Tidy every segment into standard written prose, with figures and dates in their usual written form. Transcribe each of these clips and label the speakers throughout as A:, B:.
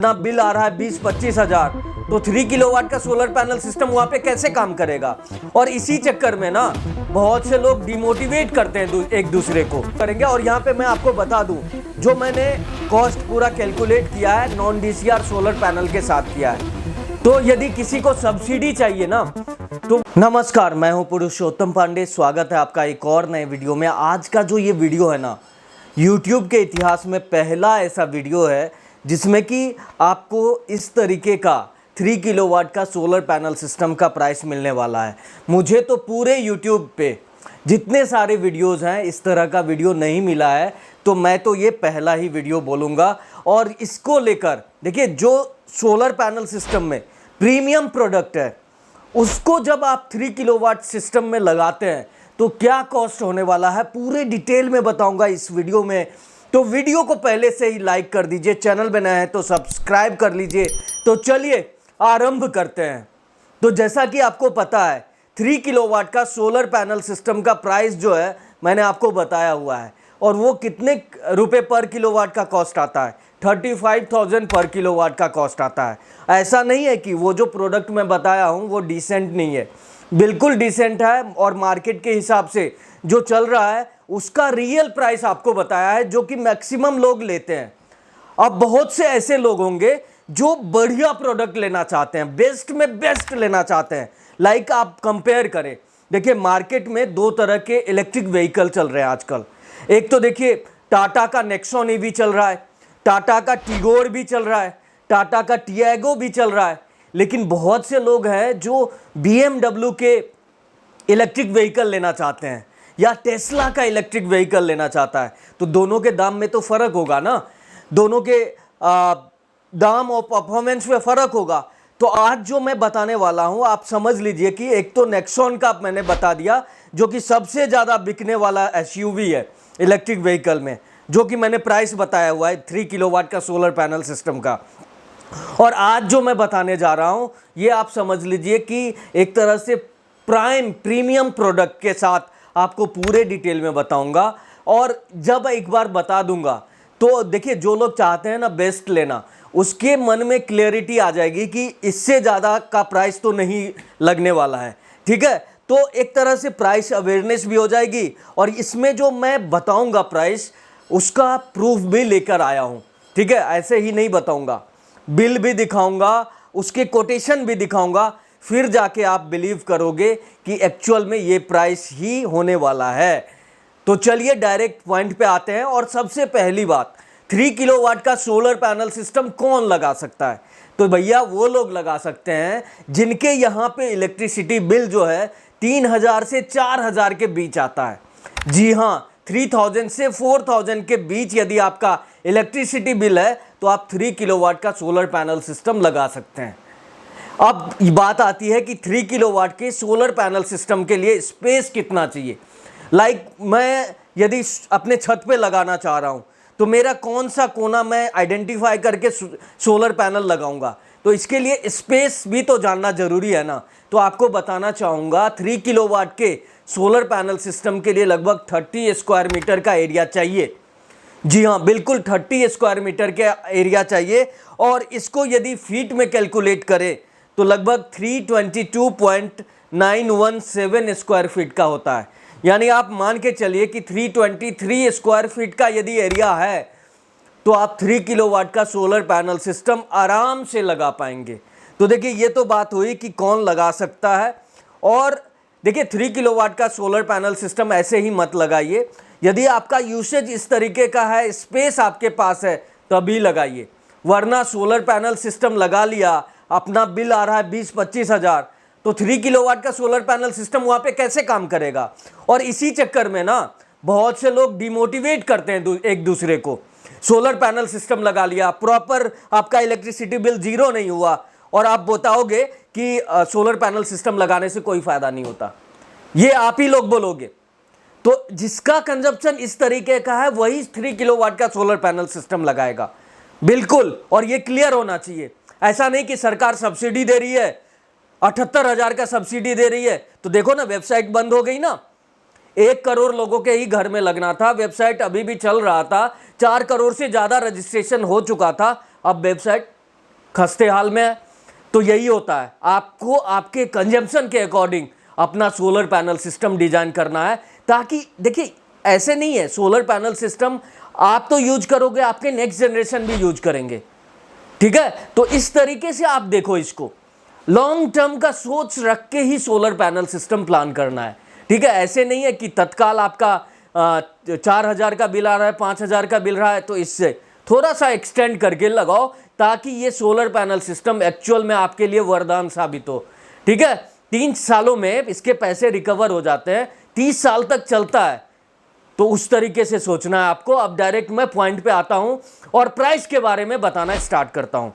A: ना बिल आ रहा है 20-25 हज़ार, तो 3 किलोवाट का सोलर पैनल सिस्टम वहां पे कैसे काम करेगा। और इसी चक्कर में ना बहुत से लोग डिमोटिवेट करते हैं एक दूसरे को करेंगे। और यहाँ पे मैं आपको बता दूं, जो मैंने कॉस्ट पूरा कैलकुलेट किया है नॉन डीसीआर सोलर पैनल के साथ किया है। तो यदि किसी को सब्सिडी चाहिए ना तो नमस्कार, मैं हूं पुरुषोत्तम पांडे। स्वागत है आपका एक और नए वीडियो में। आज का जो ये वीडियो है ना, YouTube के इतिहास में पहला ऐसा वीडियो है जिसमें कि आपको इस तरीके का 3 किलोवाट का सोलर पैनल सिस्टम का प्राइस मिलने वाला है। मुझे तो पूरे YouTube पे जितने सारे वीडियोस हैं इस तरह का वीडियो नहीं मिला है, तो मैं तो ये पहला ही वीडियो बोलूँगा। और इसको लेकर देखिए, जो सोलर पैनल सिस्टम में प्रीमियम प्रोडक्ट है उसको जब आप 3 किलोवाट सिस्टम में लगाते हैं तो क्या कॉस्ट होने वाला है, पूरे डिटेल में बताऊंगा इस वीडियो में। तो वीडियो को पहले से ही लाइक कर दीजिए, चैनल पे नया है तो सब्सक्राइब कर लीजिए। तो चलिए आरंभ करते हैं। तो जैसा कि आपको पता है 3 किलोवाट का सोलर पैनल सिस्टम का प्राइस जो है मैंने आपको बताया हुआ है, और वो कितने रुपए पर किलोवाट का कॉस्ट आता है, 35,000 पर किलोवाट का कॉस्ट आता है। ऐसा नहीं है कि वो जो प्रोडक्ट मैं बताया हूँ वो डिसेंट नहीं है, बिल्कुल डिसेंट है। और मार्केट के हिसाब से जो चल रहा है उसका रियल प्राइस आपको बताया है, जो कि मैक्सिमम लोग लेते हैं। अब बहुत से ऐसे लोग होंगे जो बढ़िया प्रोडक्ट लेना चाहते हैं, बेस्ट में बेस्ट लेना चाहते हैं। लाइक आप कंपेयर करें, देखिए मार्केट में दो तरह के इलेक्ट्रिक व्हीकल चल रहे हैं आजकल। एक तो देखिए टाटा का नेक्सॉन ईवी चल रहा है, टाटा का टिगोर भी चल रहा है, टाटा का टियागो भी चल रहा है। लेकिन बहुत से लोग हैं जो BMW के इलेक्ट्रिक व्हीकल लेना चाहते हैं या टेस्ला का इलेक्ट्रिक व्हीकल लेना चाहता है। तो दोनों के दाम में तो फर्क होगा ना, दोनों के दाम और परफॉर्मेंस में फर्क होगा। तो आज जो मैं बताने वाला हूं आप समझ लीजिए कि एक तो नेक्सॉन का मैंने बता दिया, जो कि सबसे ज़्यादा बिकने वाला SUV है इलेक्ट्रिक व्हीकल में, जो कि मैंने प्राइस बताया हुआ है 3 किलोवाट का सोलर पैनल सिस्टम का। और आज जो मैं बताने जा रहा हूं ये आप समझ लीजिए कि एक तरह से प्रीमियम प्रोडक्ट के साथ आपको पूरे डिटेल में बताऊंगा। और जब एक बार बता दूंगा तो देखिए, जो लोग चाहते हैं ना बेस्ट लेना, उसके मन में क्लैरिटी आ जाएगी कि इससे ज़्यादा का प्राइस तो नहीं लगने वाला है। ठीक है, तो एक तरह से प्राइस अवेयरनेस भी हो जाएगी। और इसमें जो मैं बताऊंगा प्राइस, उसका प्रूफ भी लेकर आया हूं। ठीक है, ऐसे ही नहीं बताऊंगा, बिल भी दिखाऊंगा, उसके कोटेशन भी दिखाऊंगा, फिर जाके आप बिलीव करोगे कि एक्चुअल में ये प्राइस ही होने वाला है। तो चलिए डायरेक्ट पॉइंट पे आते हैं। और सबसे पहली बात, 3 किलोवाट का सोलर पैनल सिस्टम कौन लगा सकता है? तो भैया वो लोग लगा सकते हैं जिनके यहाँ पे इलेक्ट्रिसिटी बिल जो है 3,000 से 4,000 के बीच आता है। जी हाँ, 3,000 से 4,000 के बीच यदि आपका इलेक्ट्रिसिटी बिल है तो आप 3 किलोवाट का सोलर पैनल सिस्टम लगा सकते हैं। अब बात आती है कि 3 किलोवाट के सोलर पैनल सिस्टम के लिए स्पेस कितना चाहिए। लाइक मैं यदि अपने छत पे लगाना चाह रहा हूं तो मेरा कौन सा कोना मैं आइडेंटिफाई करके सोलर पैनल लगाऊंगा, तो इसके लिए स्पेस भी तो जानना जरूरी है ना। तो आपको बताना चाहूँगा 3 किलोवाट के सोलर पैनल सिस्टम के लिए लगभग 30 स्क्वायर मीटर का एरिया चाहिए। जी हाँ, बिल्कुल 30 स्क्वायर मीटर के एरिया चाहिए। और इसको यदि फीट में कैलकुलेट करें तो लगभग 322.917 स्क्वायर फीट का होता है। यानी आप मान के चलिए कि 323 स्क्वायर फीट का यदि एरिया है तो आप 3 किलोवाट का सोलर पैनल सिस्टम आराम से लगा पाएंगे। तो देखिए, ये तो बात हुई कि कौन लगा सकता है। और देखिए, 3 किलोवाट का सोलर पैनल सिस्टम ऐसे ही मत लगाइए। यदि आपका यूसेज इस तरीके का है, स्पेस आपके पास है, तभी लगाइए। वरना सोलर पैनल सिस्टम लगा लिया, अपना बिल आ रहा है 20-25 हज़ार, तो 3 किलोवाट का सोलर पैनल सिस्टम वहाँ पे कैसे काम करेगा। और इसी चक्कर में ना बहुत से लोग डिमोटिवेट करते हैं एक दूसरे को। सोलर पैनल सिस्टम लगा लिया, प्रॉपर आपका इलेक्ट्रिसिटी बिल जीरो नहीं हुआ, और आप बताओगे कि सोलर पैनल सिस्टम लगाने से कोई फायदा नहीं होता, ये आप ही लोग बोलोगे। तो जिसका कंजप्शन इस तरीके का है वही 3 किलोवाट का सोलर पैनल सिस्टम लगाएगा, बिल्कुल। और ये क्लियर होना चाहिए। ऐसा नहीं कि सरकार सब्सिडी दे रही है, 78,000 का सब्सिडी दे रही है, तो देखो ना वेबसाइट बंद हो गई ना। 1 करोड़ लोगों के ही घर में लगना था, वेबसाइट अभी भी चल रहा था, 4 करोड़ से ज्यादा रजिस्ट्रेशन हो चुका था, अब वेबसाइट खस्ते हाल में है। तो यही होता है, आपको आपके कंजम्पशन के अकॉर्डिंग अपना सोलर पैनल सिस्टम डिजाइन करना है, ताकि देखिए ऐसे नहीं है, सोलर पैनल सिस्टम आप तो यूज करोगे, आपके नेक्स्ट जनरेशन भी यूज करेंगे, ठीक है। तो इस तरीके से आप देखो, इसको लॉन्ग टर्म का सोच रख के ही सोलर पैनल सिस्टम प्लान करना है, ठीक है। ऐसे नहीं है कि तत्काल आपका 4,000 का बिल आ रहा है, 5,000 का बिल रहा है, तो इससे थोड़ा सा एक्सटेंड करके लगाओ, ताकि ये सोलर पैनल सिस्टम एक्चुअल में आपके लिए वरदान साबित हो, ठीक है। 3 सालों में इसके पैसे रिकवर हो जाते हैं, 30 साल तक चलता है। तो उस तरीके से सोचना है आपको। अब डायरेक्ट मैं पॉइंट पे आता हूं और प्राइस के बारे में बताना स्टार्ट करता हूं।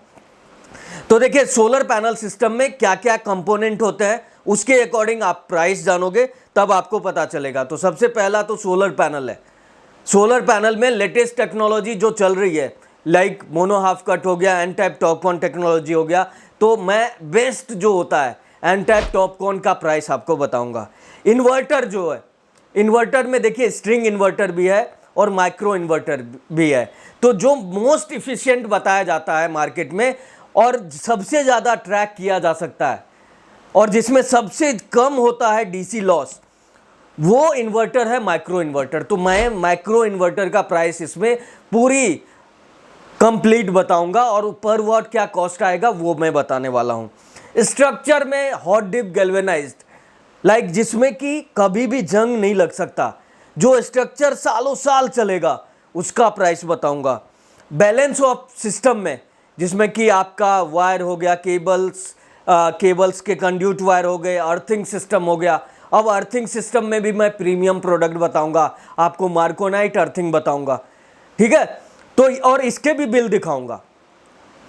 A: तो देखिए, सोलर पैनल सिस्टम में क्या क्या कंपोनेंट होते हैं, उसके अकॉर्डिंग आप प्राइस जानोगे, तब आपको पता चलेगा। तो सबसे पहला तो सोलर पैनल है। सोलर पैनल में लेटेस्ट टेक्नोलॉजी जो चल रही है, लाइक मोनो हाफ कट हो गया, एन टाइप टॉपकॉन टेक्नोलॉजी हो गया, तो मैं बेस्ट जो होता है एन टाइप टॉपकॉन का प्राइस आपको बताऊंगा। इन्वर्टर जो है, इन्वर्टर में देखिए स्ट्रिंग इन्वर्टर भी है और माइक्रो इन्वर्टर भी है। तो जो मोस्ट इफिशिएंट बताया जाता है मार्केट में और सबसे ज़्यादा ट्रैक किया जा सकता है और जिसमें सबसे कम होता है डीसी लॉस, वो इन्वर्टर है माइक्रो इन्वर्टर। तो मैं माइक्रो इन्वर्टर का प्राइस इसमें पूरी कंप्लीट बताऊंगा और पर वॉट क्या कॉस्ट आएगा वो मैं बताने वाला हूं। स्ट्रक्चर में हॉट डिप गैल्वेनाइज्ड, लाइक जिसमें कि कभी भी जंग नहीं लग सकता, जो स्ट्रक्चर सालों साल चलेगा, उसका प्राइस बताऊंगा। बैलेंस ऑफ सिस्टम में, जिसमें कि आपका वायर हो गया, केबल्स के कंड्यूट वायर हो गए, अर्थिंग सिस्टम हो गया। अब अर्थिंग सिस्टम में भी मैं प्रीमियम प्रोडक्ट बताऊंगा आपको, मार्कोनाइट अर्थिंग बताऊंगा, ठीक है। तो और इसके भी बिल दिखाऊंगा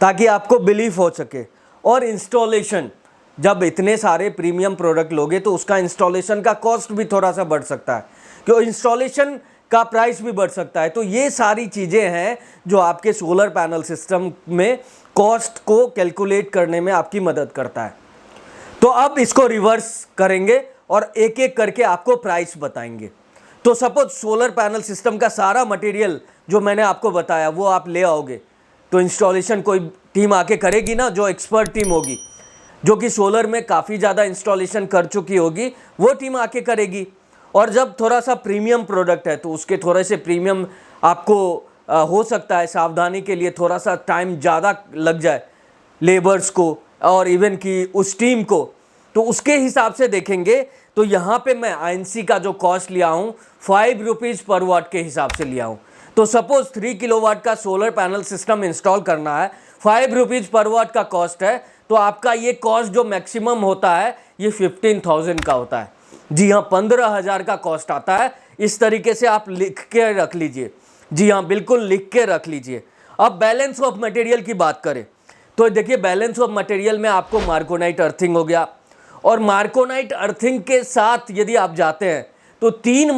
A: ताकि आपको बिलीफ हो सके। और इंस्टॉलेशन, जब इतने सारे प्रीमियम प्रोडक्ट लोगे तो उसका इंस्टॉलेशन का कॉस्ट भी थोड़ा सा बढ़ सकता है, क्योंकि इंस्टॉलेशन का प्राइस भी बढ़ सकता है। तो ये सारी चीज़ें हैं जो आपके सोलर पैनल सिस्टम में कॉस्ट को कैलकुलेट करने में आपकी मदद करता है। तो अब इसको रिवर्स करेंगे और एक एक करके आपको प्राइस बताएंगे। तो सपोज सोलर पैनल सिस्टम का सारा मटेरियल जो मैंने आपको बताया वो आप ले आओगे, तो इंस्टॉलेशन कोई टीम आके करेगी ना, जो एक्सपर्ट टीम होगी, जो कि सोलर में काफ़ी ज़्यादा इंस्टॉलेशन कर चुकी होगी, वो टीम आके करेगी। और जब थोड़ा सा प्रीमियम प्रोडक्ट है तो उसके थोड़े से प्रीमियम आपको हो सकता है, सावधानी के लिए थोड़ा सा टाइम ज़्यादा लग जाए लेबर्स को और इवन कि उस टीम को, तो उसके हिसाब से देखेंगे। तो यहाँ पे मैं आईएनसी का जो कॉस्ट लिया हूँ 5 रुपीज़ पर वाट के हिसाब से लिया हूँ। तो सपोज 3 किलोवाट का सोलर पैनल सिस्टम इंस्टॉल करना है, 5 रुपीज़ पर वाट का कॉस्ट है, तो आपका ये कॉस्ट जो मैक्सिमम होता है ये 15,000 का होता है। जी हाँ, 15,000 का कॉस्ट आता है। इस तरीके से आप लिख के रख लीजिए। जी हाँ, बिल्कुल लिख के रख लीजिए। अब बैलेंस ऑफ मटेरियल की बात करें तो देखिए, बैलेंस ऑफ मटेरियल में आपको मार्कोनाइट अर्थिंग हो गया, और मार्कोनाइट अर्थिंग के साथ यदि आप जाते हैं तो 3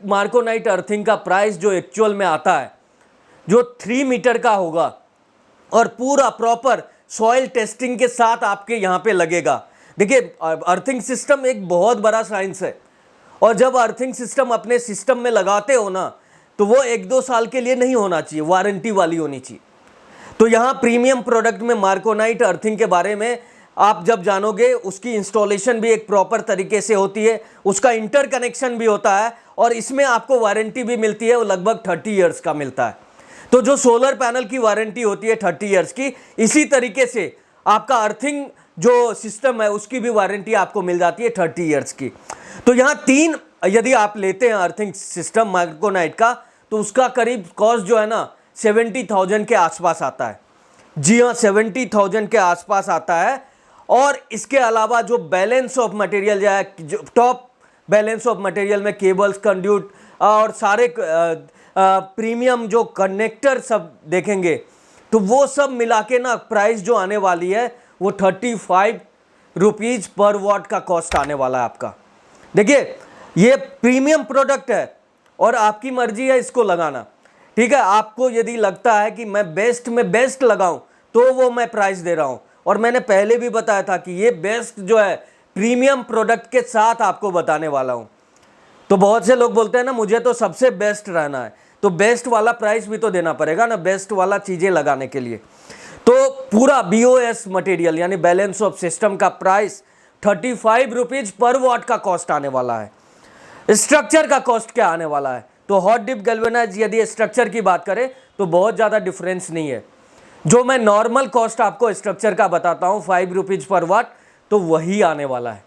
A: मार्कोनाइट अर्थिंग का प्राइस जो एक्चुअल में आता है, जो 3 मीटर का होगा और पूरा प्रॉपर सॉइल टेस्टिंग के साथ आपके यहाँ पे लगेगा। देखिए, अर्थिंग सिस्टम एक बहुत बड़ा साइंस है, और जब अर्थिंग सिस्टम अपने सिस्टम में लगाते हो ना, तो वो 1-2 साल के लिए नहीं होना चाहिए, वारंटी वाली होनी चाहिए। तो यहाँ प्रीमियम प्रोडक्ट में मार्कोनाइट अर्थिंग के बारे में आप जब जानोगे, उसकी इंस्टॉलेशन भी एक प्रॉपर तरीके से होती है, उसका इंटरकनेक्शन भी होता है, और इसमें आपको वारंटी भी मिलती है, वो लगभग 30 ईयर्स का मिलता है। तो जो सोलर पैनल की वारंटी होती है 30 ईयर्स की, इसी तरीके से आपका अर्थिंग जो सिस्टम है उसकी भी वारंटी आपको मिल जाती है 30 ईयर्स की। तो यहाँ 3 यदि आप लेते हैं अर्थिंग सिस्टम मार्कोनाइट का, तो उसका करीब कॉस्ट जो है ना 70,000 के आसपास आता है। जी हाँ, 70,000 के आसपास आता है। और इसके अलावा जो बैलेंस ऑफ मटेरियल या जो टॉप बैलेंस ऑफ मटेरियल में केबल्स, कंड्यूट और सारे प्रीमियम जो कनेक्टर सब देखेंगे, तो वो सब मिला के ना प्राइस जो आने वाली है वो 35 रुपीज़ पर वाट का कॉस्ट आने वाला है आपका। देखिए, ये प्रीमियम प्रोडक्ट है और आपकी मर्जी है इसको लगाना, ठीक है। आपको यदि लगता है कि मैं बेस्ट में बेस्ट लगाऊं, तो वो मैं प्राइस दे रहा हूं। और मैंने पहले भी बताया था कि ये बेस्ट जो है प्रीमियम प्रोडक्ट के साथ आपको बताने वाला हूं। तो बहुत से लोग बोलते हैं ना, मुझे तो सबसे बेस्ट रहना है, तो बेस्ट वाला प्राइस भी तो देना पड़ेगा ना, बेस्ट वाला चीज़ें लगाने के लिए। तो पूरा BOS मटेरियल यानी बैलेंस ऑफ सिस्टम का प्राइस 35 रुपीज पर वाट का कॉस्ट आने वाला है। स्ट्रक्चर का कॉस्ट क्या आने वाला है? तो हॉट डिप गैल्वेनाइज यदि स्ट्रक्चर की बात करें तो बहुत ज़्यादा डिफरेंस नहीं है। जो मैं नॉर्मल कॉस्ट आपको स्ट्रक्चर का बताता हूँ 5 रुपीज पर वाट, तो वही आने वाला है।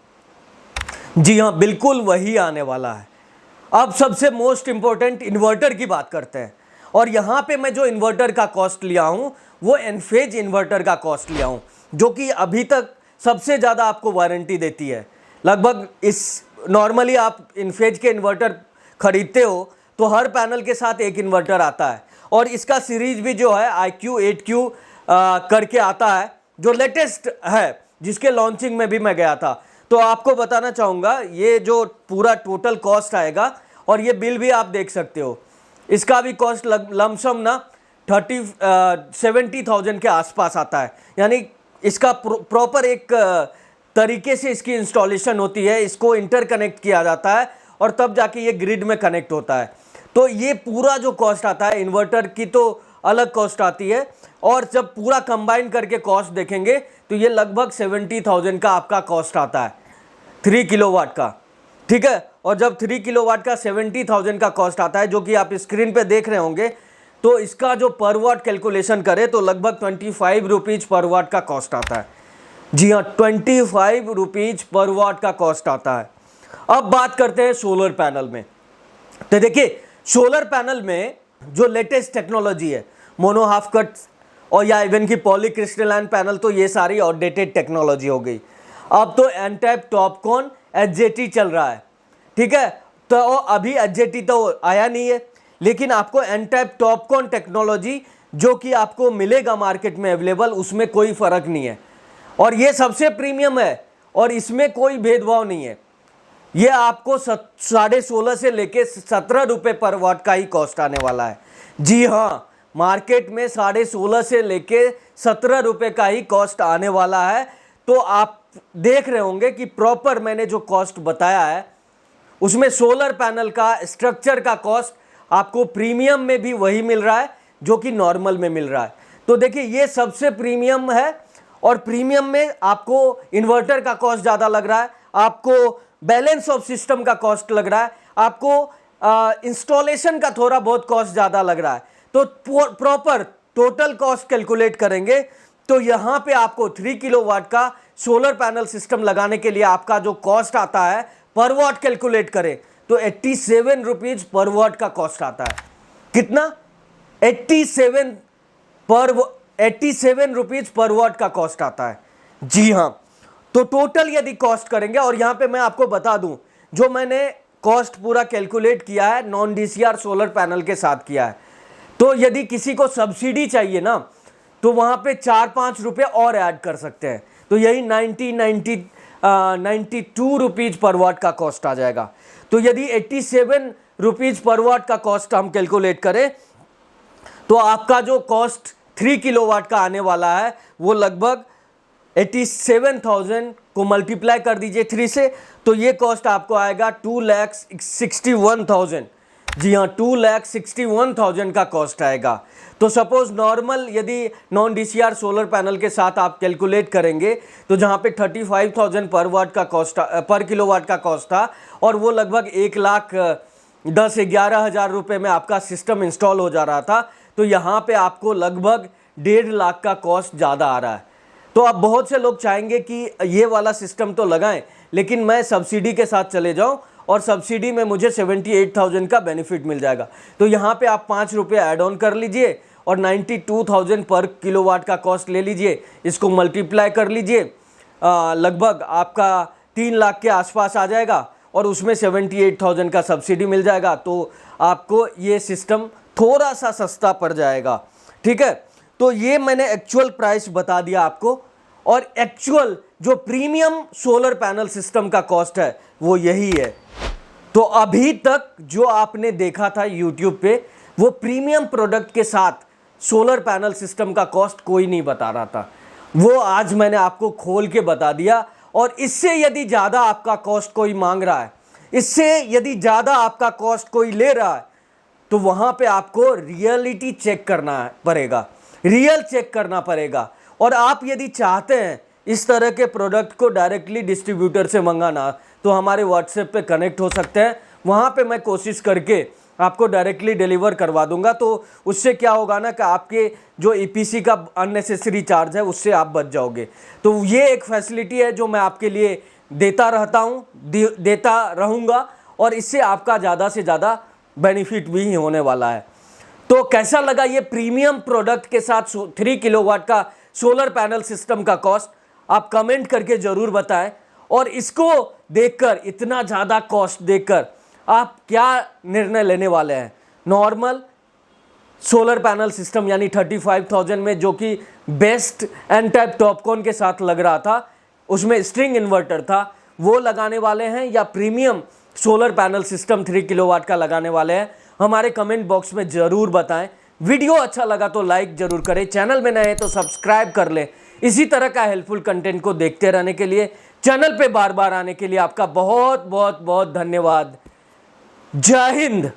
A: जी हाँ, बिल्कुल वही आने वाला है। अब सबसे मोस्ट इंपॉर्टेंट इन्वर्टर की बात करते हैं, और यहाँ पे मैं जो इन्वर्टर का कॉस्ट लिया हूँ वो एनफेज इन्वर्टर का कॉस्ट लिया हूँ, जो कि अभी तक सबसे ज़्यादा आपको वारंटी देती है। लगभग इस नॉर्मली आप इनफेज के इन्वर्टर खरीदते हो तो हर पैनल के साथ एक इन्वर्टर आता है, और इसका सीरीज भी जो है IQ 8Q करके आता है, जो लेटेस्ट है, जिसके लॉन्चिंग में भी मैं गया था। तो आपको बताना चाहूँगा ये जो पूरा टोटल कॉस्ट आएगा, और ये बिल भी आप देख सकते हो, इसका भी कॉस्ट लमसम ना 70,000 के आसपास आता है। यानी इसका प्रॉपर एक तरीके से इसकी इंस्टॉलेशन होती है, इसको इंटरकनेक्ट किया जाता है और तब जाके ये ग्रिड में कनेक्ट होता है। तो ये पूरा जो कॉस्ट आता है, इन्वर्टर की तो अलग कॉस्ट आती है, और जब पूरा कंबाइन करके कॉस्ट देखेंगे तो ये लगभग 70,000 का आपका कॉस्ट आता है 3 किलोवाट का, ठीक है। और जब 3 किलोवाट का 70,000 का कॉस्ट आता है, जो कि आप स्क्रीन पे देख रहे होंगे, तो इसका जो पर वाट कैलकुलेशन करें तो लगभग 25 रुपीज पर वाट का कॉस्ट आता है। जी हाँ, 25 रुपीज पर वाट का कॉस्ट आता है। अब बात करते हैं सोलर पैनल में। तो देखिए, सोलर पैनल में जो लेटेस्ट टेक्नोलॉजी है, मोनो हाफ कट और या इवन की पॉलीक्रिस्टलाइन पैनल, तो ये सारी आउटडेटेड टेक्नोलॉजी हो गई। अब तो एन-टाइप टॉपकॉन HJT चल रहा है, ठीक है। तो अभी HJT तो आया नहीं है, लेकिन आपको एन-टाइप टॉपकॉन टेक्नोलॉजी जो कि आपको मिलेगा मार्केट में अवेलेबल, उसमें कोई फ़र्क नहीं है, और ये सबसे प्रीमियम है और इसमें कोई भेदभाव नहीं है। ये आपको 16.5 से लेके 17 रुपये पर वाट का ही कॉस्ट आने वाला है। जी हाँ, मार्केट में 16.5 से लेके 17 रुपये का ही कॉस्ट आने वाला है। तो आप देख रहे होंगे कि प्रॉपर मैंने जो कॉस्ट बताया है उसमें सोलर पैनल का स्ट्रक्चर का कॉस्ट आपको प्रीमियम में भी वही मिल रहा है जो कि नॉर्मल में मिल रहा है। तो देखिए, ये सबसे प्रीमियम है, और प्रीमियम में आपको इन्वर्टर का कॉस्ट ज़्यादा लग रहा है, आपको बैलेंस ऑफ सिस्टम का कॉस्ट लग रहा है, आपको इंस्टॉलेशन का थोड़ा बहुत कॉस्ट ज़्यादा लग रहा है। तो प्रॉपर टोटल कॉस्ट कैलकुलेट करेंगे तो यहाँ पे आपको 3 किलोवाट का सोलर पैनल सिस्टम लगाने के लिए आपका जो कॉस्ट आता है पर वाट कैलकुलेट करें तो 87 रुपीज पर वाट का कॉस्ट आता है। कितना? 87 रुपीज पर वाट का कॉस्ट आता है। जी हाँ, तो टोटल यदि कॉस्ट करेंगे, और यहाँ पे मैं आपको बता दूं, जो मैंने कॉस्ट पूरा कैलकुलेट किया है नॉन DCR सोलर पैनल के साथ किया है। तो यदि किसी को सब्सिडी चाहिए ना, तो वहाँ पे 4-5 रुपये और ऐड कर सकते हैं, तो यही 92 रुपीज पर वाट का कॉस्ट आ जाएगा। तो यदि 87 रुपीज पर वाट का कॉस्ट हम कैलकुलेट करें तो आपका जो कॉस्ट 3 किलोवाट का आने वाला है वो लगभग 87,000 को मल्टीप्लाई कर दीजिए 3 से, तो ये कॉस्ट आपको आएगा 2,61,000। जी हाँ, 2,61,000 का कॉस्ट आएगा। तो सपोज नॉर्मल यदि नॉन DCR सोलर पैनल के साथ आप कैलकुलेट करेंगे तो जहाँ पे 35,000 पर वाट का कॉस्ट पर किलोवाट का कॉस्ट था, और वो लगभग 1,10,11,000 रुपये में आपका सिस्टम इंस्टॉल हो जा रहा था, तो यहाँ पे आपको लगभग 1.5 लाख का कॉस्ट ज़्यादा आ रहा है। तो अब बहुत से लोग चाहेंगे कि ये वाला सिस्टम तो लगाएं, लेकिन मैं सब्सिडी के साथ चले जाऊं और सब्सिडी में मुझे 78,000 का बेनिफिट मिल जाएगा। तो यहाँ पे आप 5 रुपये ऐड ऑन कर लीजिए और 92,000 पर किलोवाट का कॉस्ट ले लीजिए, इसको मल्टीप्लाई कर लीजिए, लगभग आपका 3 लाख के आसपास आ जाएगा, और उसमें 78,000 का सब्सिडी मिल जाएगा। तो आपको ये सिस्टम थोड़ा सा सस्ता पड़ जाएगा, ठीक है। तो ये मैंने एक्चुअल प्राइस बता दिया आपको, और एक्चुअल जो प्रीमियम सोलर पैनल सिस्टम का कॉस्ट है वो यही है। तो अभी तक जो आपने देखा था YouTube पे, वो प्रीमियम प्रोडक्ट के साथ सोलर पैनल सिस्टम का कॉस्ट कोई नहीं बता रहा था, वो आज मैंने आपको खोल के बता दिया। और इससे यदि ज़्यादा आपका कॉस्ट कोई मांग रहा है, इससे यदि ज़्यादा आपका कॉस्ट कोई ले रहा है, तो वहाँ पे आपको रियलिटी चेक करना पड़ेगा। रियल चेक करना पड़ेगा। और आप यदि चाहते हैं इस तरह के प्रोडक्ट को डायरेक्टली डिस्ट्रीब्यूटर से मंगाना, तो हमारे व्हाट्सएप पे कनेक्ट हो सकते हैं, वहाँ पे मैं कोशिश करके आपको डायरेक्टली डिलीवर करवा दूंगा। तो उससे क्या होगा ना कि आपके जो ईपीसी का अननेसेसरी चार्ज है उससे आप बच जाओगे। तो ये एक फैसिलिटी है जो मैं आपके लिए देता रहता हूँ, देता रहूँगा, और इससे आपका ज़्यादा से ज़्यादा बेनिफिट भी होने वाला है। तो कैसा लगा ये प्रीमियम प्रोडक्ट के साथ 3 किलोवाट का सोलर पैनल सिस्टम का कॉस्ट, आप कमेंट करके ज़रूर बताएं। और इसको देखकर, इतना ज़्यादा कॉस्ट देखकर आप क्या निर्णय लेने वाले हैं। नॉर्मल सोलर पैनल सिस्टम यानी 35,000 में, जो कि बेस्ट एन टाइप टॉपकॉन के साथ लग रहा था, उसमें स्ट्रिंग इन्वर्टर था, वो लगाने वाले हैं, या premium solar panel system 3 kilowatt का लगाने वाले हैं, हमारे कमेंट बॉक्स में ज़रूर बताएं। वीडियो अच्छा लगा तो लाइक ज़रूर करें, चैनल में नए हैं तो सब्सक्राइब कर लें। इसी तरह का हेल्पफुल कंटेंट को देखते रहने के लिए, चैनल पे बार बार आने के लिए आपका बहुत बहुत बहुत धन्यवाद। जय हिंद।